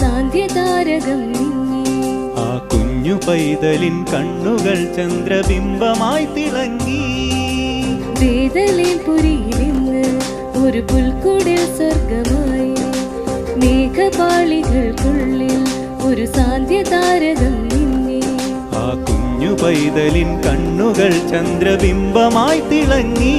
സാന്ധ്യതാരകം മിന്നി. ആ കുഞ്ഞു പൈതലിൻ കണ്ണുകൾ ചന്ദ്രബിംബമായി തിളങ്ങി. ബേഥലേംപുരിയിലിന്ന് ഒരു പുൽക്കൂടിൽ സ്വർഗമായി. മേഘപാളികൾക്കുള്ളിൽ ഒരു സാന്ധ്യതാരകം മിന്നി. ആ കുഞ്ഞു പൈതലിൻ കണ്ണുകൾ ചന്ദ്രബിംബമായി തിളങ്ങി.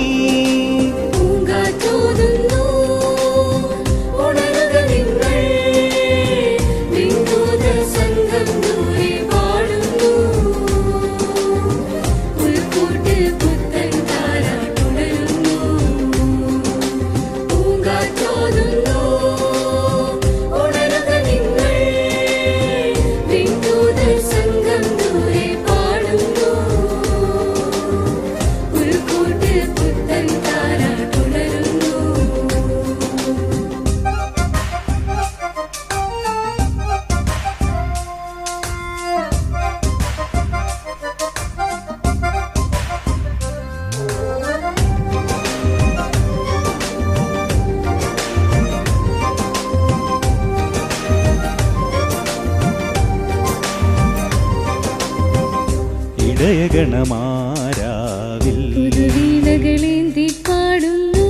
ഇടയഗണമാരാവിൽ പുതുവീണകളേന്തി പാടുന്നു.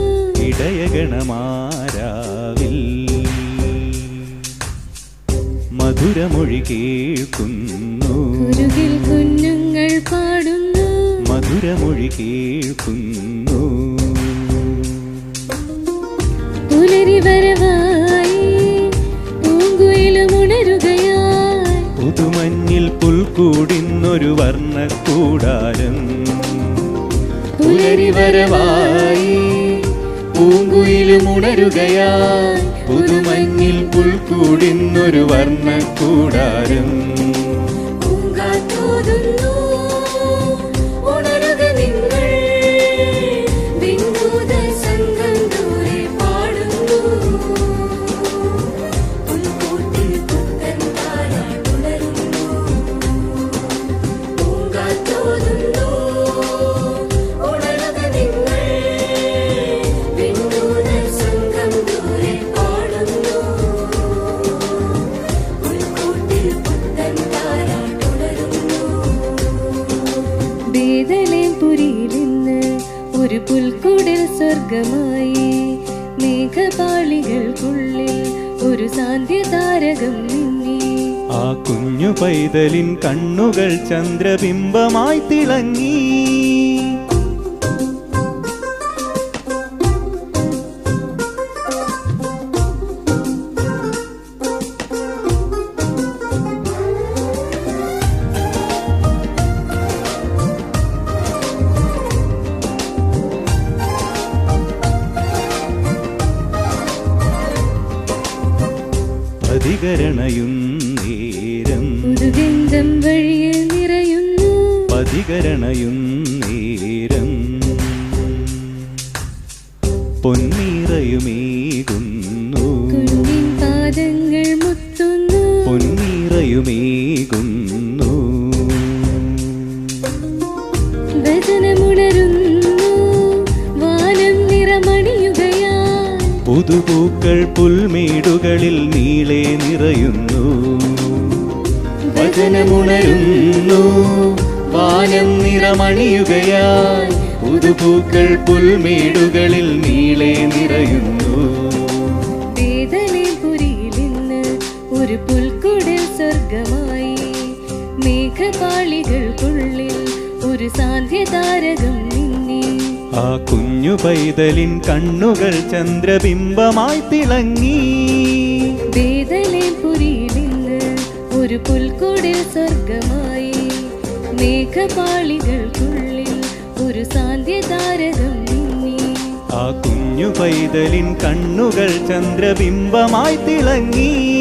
ഇടയഗണമാരാവിൽ മധുരമൊഴി കേൾക്കുന്നു. കുരുകിൽ കുഞ്ഞുങ്ങൾ പാടുന്നു. മധുരമൊഴി കേൾക്കുന്നു. പുലരി വരവായി പൂങ്കുയിലുമുണരുകയായി. പുതുമഞ്ഞിൽ പുൽക്കൂടിന്നൊരു വർണ്ണക്കൂടാരം. പുലരി വരവായി പൂങ്കുയിലുമുണരുകയായി. പുതുമഞ്ഞിൽ പുൽക്കൂടിന്നൊരു വർണ്ണക്കൂടാരം. ബേഥലേംപുരിയിലിന്ന് ഒരു പുൽക്കൂടിൽ സ്വർഗമായി. മേഘപാളികൾക്കുള്ളിൽ ഒരു സാന്ധ്യതാരകം മിന്നി. ആ കുഞ്ഞു പൈതലിൻ കണ്ണുകൾ ചന്ദ്രബിംബമായി തിളങ്ങി. പതികരണയുന്നേരം പുതുഗന്ധം വഴിയിൽ നിറയുന്നു. പതികരണയുന്നേരം പൊന്നീറയുമേകുന്നു. കുഞ്ഞിൻ പാദങ്ങൾ മുത്തുന്നു. പൊന്നീറയുമേകുന്നു. വചനമുണരുന്നു. വാനം നിറമണിയുകയായി. പുതുപൂക്കൾ പുൽമേടുകളിൽ നീളെ നിറയുന്നു. വചനമുണരുന്നു. വാനം നിറമണിയുകയായി. പുതുപൂക്കൾ പുൽമേടുകളിൽ നീളെ നിറയുന്നു. ബേഥലേംപുരിയിലിന്ന് ഒരു പുൽക്കൂടിൽ സ്വർഗമായി. മേഘപാളികൾക്കുള്ളിൽ ഒരു സാന്ധ്യതാരകം മിന്നി. ആ കുഞ്ഞു പൈതലിൻ കണ്ണുകൾ ചന്ദ്രബിംബമായി തിളങ്ങി. ബേഥലേംപുരിയിലിന്ന് ഒരു പുൽക്കൂടിൽ സ്വർഗമായി. മേഘപാളികൾക്കുള്ളിൽ ഒരു സാന്ധ്യതാരകം മിന്നി. ആ കുഞ്ഞു പൈതലിൻ കണ്ണുകൾ ചന്ദ്രബിംബമായി തിളങ്ങി.